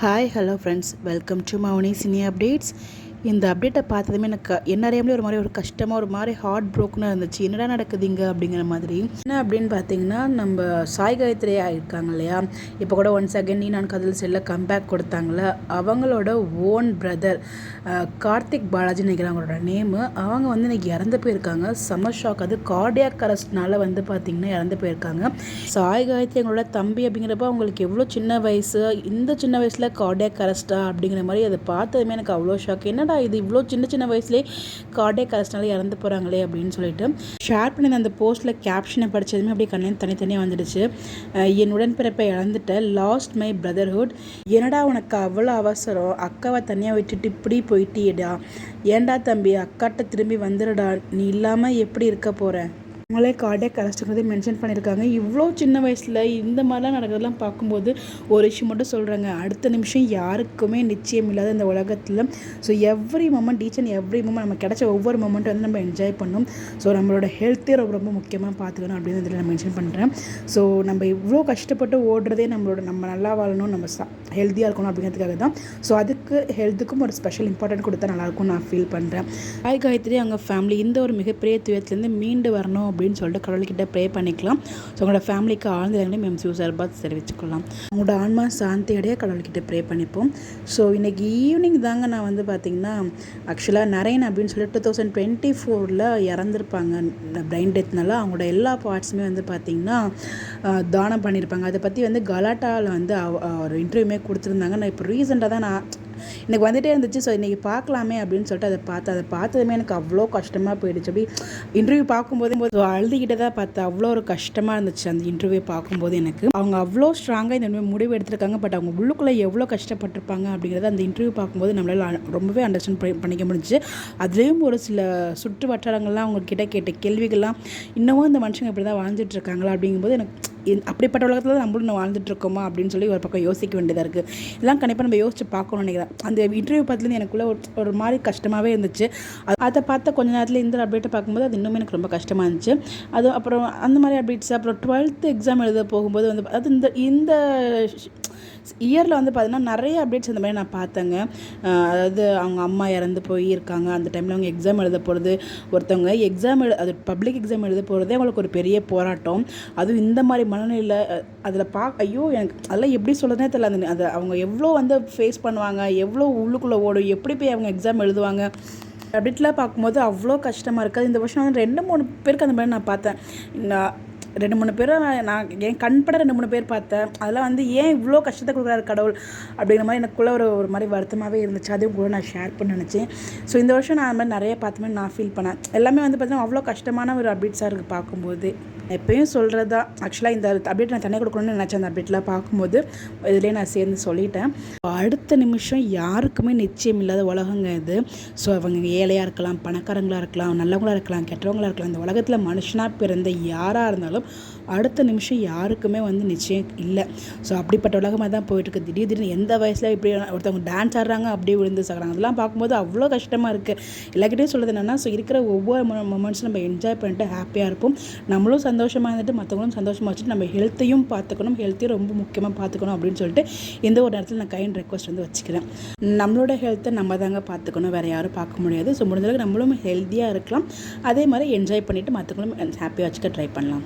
Hi hello friends, welcome to Mouni cine updates. இந்த அப்டேட்டை பார்த்ததுமே எனக்கு என்ன அறியாமலே ஒரு மாதிரி ஒரு கஷ்டமாக ஒரு மாதிரி ஹார்ட் ப்ரோக்கனாக இருந்துச்சு. என்னடா நடக்குதுங்க அப்படிங்கிற மாதிரி. என்ன அப்படின்னு பார்த்தீங்கன்னா, நம்ம சாய் காயத்ரி இருக்காங்க இல்லையா, இப்போ கூட ஒன்ஸ் அகேன் நீ நான் காதல் செல்ல கம்பேக் கொடுத்தாங்களே, அவங்களோட ஓன் பிரதர் கார்த்திக் பாலாஜி நினைக்கிறேன் அவங்களோட நேமு. அவங்க வந்து இன்றைக்கி இறந்து போயிருக்காங்க. செம்ம ஷாக். அது கார்டியாக் அரெஸ்ட்னால வந்து பார்த்திங்கன்னா இறந்து போயிருக்காங்க. சாய் காயத்ரி எங்களோட தம்பி அப்படிங்கிறப்ப அவங்களுக்கு எவ்வளோ சின்ன வயசு, இந்த சின்ன வயசில் கார்டியாக் அரெஸ்ட்டா அப்படிங்கிற மாதிரி அதை பார்த்ததுமே எனக்கு அவ்வளோ ஷாக். என்னடா இது இவ்வளோ சின்ன சின்ன வயசுலேயே கார்டியாக் அரெஸ்ட்னால இறந்து போகிறாங்களே அப்படின்னு சொல்லிட்டு ஷேர் பண்ணி அந்த போஸ்ட்டில் கேப்ஷனை படித்ததுமே அப்படியே கண்ணில் தனித்தனியாக வந்துடுச்சு. என் உடன்பிறப்பை இழந்துட்டேன், லாஸ்ட் மை பிரதர்ஹுட். என்னடா உனக்கு அவ்வளோ அவசரம், அக்காவை தனியாக விட்டுட்டு இப்படி போயிட்டியடா, ஏண்டா தம்பி அக்காட்ட திரும்பி வந்துடுடா, நீ இல்லாமல் எப்படி இருக்க போகிற. அவங்களே கார்டியாக் அரெஸ்ட்டுங்கிறதே மென்ஷன் பண்ணியிருக்காங்க. இவ்வளோ சின்ன வயசில் இந்த மாதிரிலாம் நடக்கிறதெல்லாம் பார்க்கும்போது ஒரு விஷயம் மட்டும் சொல்கிறாங்க, அடுத்த நிமிஷம் யாருக்குமே நிச்சயம் இல்லாத இந்த உலகத்தில். So every moment, each and every moment, நம்ம கிடைச்ச ஒவ்வொரு மொமெண்ட்டும் வந்து நம்ம என்ஜாய் பண்ணணும். ஸோ நம்மளோட ஹெல்த்தே ரொம்ப ரொம்ப முக்கியமாக பார்த்துக்கணும் அப்படின்னு இதில் நான் மென்ஷன் பண்ணுறேன். ஸோ நம்ம இவ்வளோ கஷ்டப்பட்டு ஓடுறதே நம்ம நல்லா வாழணும், நம்ம ஹெல்த்தியாக இருக்கணும் அப்படிங்கிறதுக்காக தான். ஸோ அதுக்கு ஹெல்த்துக்கும் ஒரு ஸ்பெஷல் இம்பார்ட்டன்ட் கொடுத்தா நல்லாயிருக்கும் நான் ஃபீல் பண்ணுறேன். சாய் காயத்ரி அவங்க ஃபேமிலி இந்த ஒரு மிகப்பெரிய துயரத்துலேருந்து மீண்டு வரணும் அப்படின்னு சொல்லிட்டு கடவுள்கிட்ட ப்ரே பண்ணிக்கலாம். ஸோ உங்களோட ஃபேமிலிக்கு ஆழ்ந்த இரங்கலையும் எம்சியூ சார்பாக தெரிவிச்சுக்கலாம். உங்களோட ஆன்மா சாந்தியடைய கடவுள்கிட்ட ப்ரே பண்ணிப்போம். ஸோ இன்றைக்கி ஈவினிங் தாங்க நான் வந்து பார்த்திங்கன்னா ஆக்சுவலாக நரேன் அப்படின்னு சொல்லி 2024 இறந்துருப்பாங்க பிரைன் டெத்னால. அவங்களோட எல்லா பார்ட்ஸுமே வந்து பார்த்திங்கன்னா தானம் பண்ணியிருப்பாங்க. அதை பற்றி வந்து கலாட்டாவில் வந்து ஒரு இன்டர்வியூமே கொடுத்துருந்தாங்க. நான் இப்போ ரீசெண்டாக தான் எனக்கு வந்துகிட்டே இருந்துச்சு. ஸோ இன்றைக்கி பார்க்கலாமே அப்படின்னு சொல்லிட்டு அதை பார்த்ததுமே எனக்கு அவ்வளோ கஷ்டமாக போயிடுச்சு. அப்படி இன்டர்வியூ பார்க்கும்போது அழுதுகிட்டே தான் பார்த்தேன். அவ்வளோ ஒரு கஷ்டமாக இருந்துச்சு அந்த இன்டர்வியூ பார்க்கும்போது. எனக்கு அவங்க அவ்வளோ ஸ்ட்ராங்காக இந்த முடிவு எடுத்திருக்காங்க. பட் அவங்க உள்ளுக்குள்ளே எவ்வளோ கஷ்டப்பட்டிருப்பாங்க அப்படிங்கிறத அந்த இன்டர்வியூ பார்க்கும்போது நம்மளால் ரொம்பவே அண்டர்ஸ்டாண்ட் பண்ணிக்க முடிஞ்சு. அதுலேயும் ஒரு சில சுற்று வட்டாரங்கள்லாம் அவங்கக்கிட்ட கேட்ட கேள்விகள்லாம், இன்னமும் இந்த மனுஷங்க இப்படி தான் வாழ்ந்துட்டு இருக்காங்களா அப்படிங்கும்போது எனக்கு அப்படிப்பட்ட உலகத்தில் நம்மளும் இன்னும் வாழ்ந்துட்டுருக்கோமா அப்படின்னு சொல்லி ஒரு பக்கம் யோசிக்க வேண்டியதாக இருக்குது. இதெல்லாம் கண்டிப்பாக நம்ம யோசிச்சு பார்க்கணும்னு நினைக்கிறேன். அந்த இன்டர்வியூ பார்த்துலேருந்து எனக்குள்ளே ஒரு மாதிரி கஷ்டமாகவே இருந்துச்சு. அதை பார்த்த கொஞ்ச நேரத்தில் இந்த அப்டேட்டை பார்க்கும்போது அது இன்னுமே எனக்கு ரொம்ப கஷ்டமாக இருந்துச்சு. அது அப்புறம் அந்த மாதிரி அப்டேட்ஸ். அப்புறம் 12th எக்ஸாம் எழுத போகும்போது வந்து அது இந்த இயரில் வந்து பார்த்திங்கன்னா நிறைய அப்டேட்ஸ் இந்த மாதிரி நான் பார்த்தேங்க. அதாவது அவங்க அம்மா இறந்து போயிருக்காங்க. அந்த டைமில் அவங்க எக்ஸாம் எழுத போகிறது, ஒருத்தவங்க அது பப்ளிக் எக்ஸாம் எழுத போகிறதே அவங்களுக்கு ஒரு பெரிய போராட்டம். அதுவும் இந்த மாதிரி மனநிலையில் அதில் ஐயோ எனக்கு அதெல்லாம் எப்படி சொல்கிறதுனே தெரியல. அதை அவங்க எவ்வளோ வந்து ஃபேஸ் பண்ணுவாங்க, எவ்வளோ உள்ளுக்குள்ளே ஓடும், எப்படி போய் அவங்க எக்ஸாம் எழுதுவாங்க அப்படின்ட்டுலாம் பார்க்கும்போது அவ்வளோ கஷ்டமாக இருக்காது. இந்த வருஷம் வந்து 2-3 பேருக்கு அந்த மாதிரி நான் பார்த்தேன். 2-3 பேரை நான் என் கண்பட 2-3 பேர் பார்த்தேன். அதெல்லாம் வந்து ஏன் இவ்வளோ கஷ்டத்தை கொடுக்குறாரு கடவுள் அப்படிங்கிற மாதிரி எனக்குள்ளே ஒரு மாதிரி வருத்தமாகவே இருந்துச்சு. அதையும் கூட நான் ஷேர் பண்ண நினச்சேன். ஸோ இந்த வருஷம் நான் அது மாதிரி நிறைய பார்த்த நான் ஃபீல் பண்ணேன். எல்லாமே வந்து பார்த்தீங்கன்னா அவ்வளோ கஷ்டமான ஒரு அப்டேட்ஸாக இருக்குது பார்க்கும்போது. எப்பயும் சொல்கிறது தான், ஆக்சுவலாக இந்த அப்டேட் நான் தனியாக கொடுக்கணும்னு நினச்சேன். அந்த அப்டேட்லாம் பார்க்கும்போது இதிலே நான் சேர்ந்து சொல்லிட்டேன். அடுத்த நிமிஷம் யாருக்குமே நிச்சயம் இல்லாத உலகங்க இது. ஸோ அவங்க ஏழையாக இருக்கலாம், பணக்காரங்களாக இருக்கலாம், நல்லவங்களாக இருக்கலாம், கெட்டவங்களாக இருக்கலாம். இந்த உலகத்தில் மனுஷனாக பிறந்த யாராக இருந்தாலும் அடுத்த நிமிஷம் யாருக்குமே வந்து நிச்சயம் இல்லை. ஸோ அப்படிப்பட்ட உலகமாக தான் போயிட்டுருக்கு. திடீர்னு எந்த வயசில் இப்படி ஒருத்தவங்க டான்ஸ் ஆடுறாங்க, அப்படியே விழுந்து சாகுறாங்க. அதெல்லாம் பார்க்கும்போது அவ்வளோ கஷ்டமாக இருக்குது. எல்லாக்கிட்டையும் சொல்கிறது என்னென்னா, ஸோ இருக்கிற ஒவ்வொரு மொமெண்ட்ஸும் நம்ம என்ஜாய் பண்ணிட்டு ஹாப்பியாக இருப்போம். நம்மளும் சந்தோஷமாக இருந்துட்டு மற்றவங்களும் சந்தோஷமாக வச்சுட்டு நம்ம ஹெல்த்தையும் பார்த்துக்கணும். ஹெல்த்தையும் ரொம்ப முக்கியமாக பார்த்துக்கணும் அப்படின்னு சொல்லிட்டு இந்த ஒரு நேரத்தில் நான் கைண்ட் ரெக்வஸ்ட் வந்து வச்சுக்கிறேன். நம்மளோட ஹெல்த்தை நம்ம தாங்க பார்த்துக்கணும், வேறு யாரும் பார்க்க முடியாது. ஸோ முடிஞ்சளவுக்கு நம்மளும் ஹெல்த்தியாக இருக்கலாம், அதே மாதிரி என்ஜாய் பண்ணிவிட்டு மற்றவங்களும் ஹாப்பியாக வச்சுக்க ட்ரை பண்ணலாம்.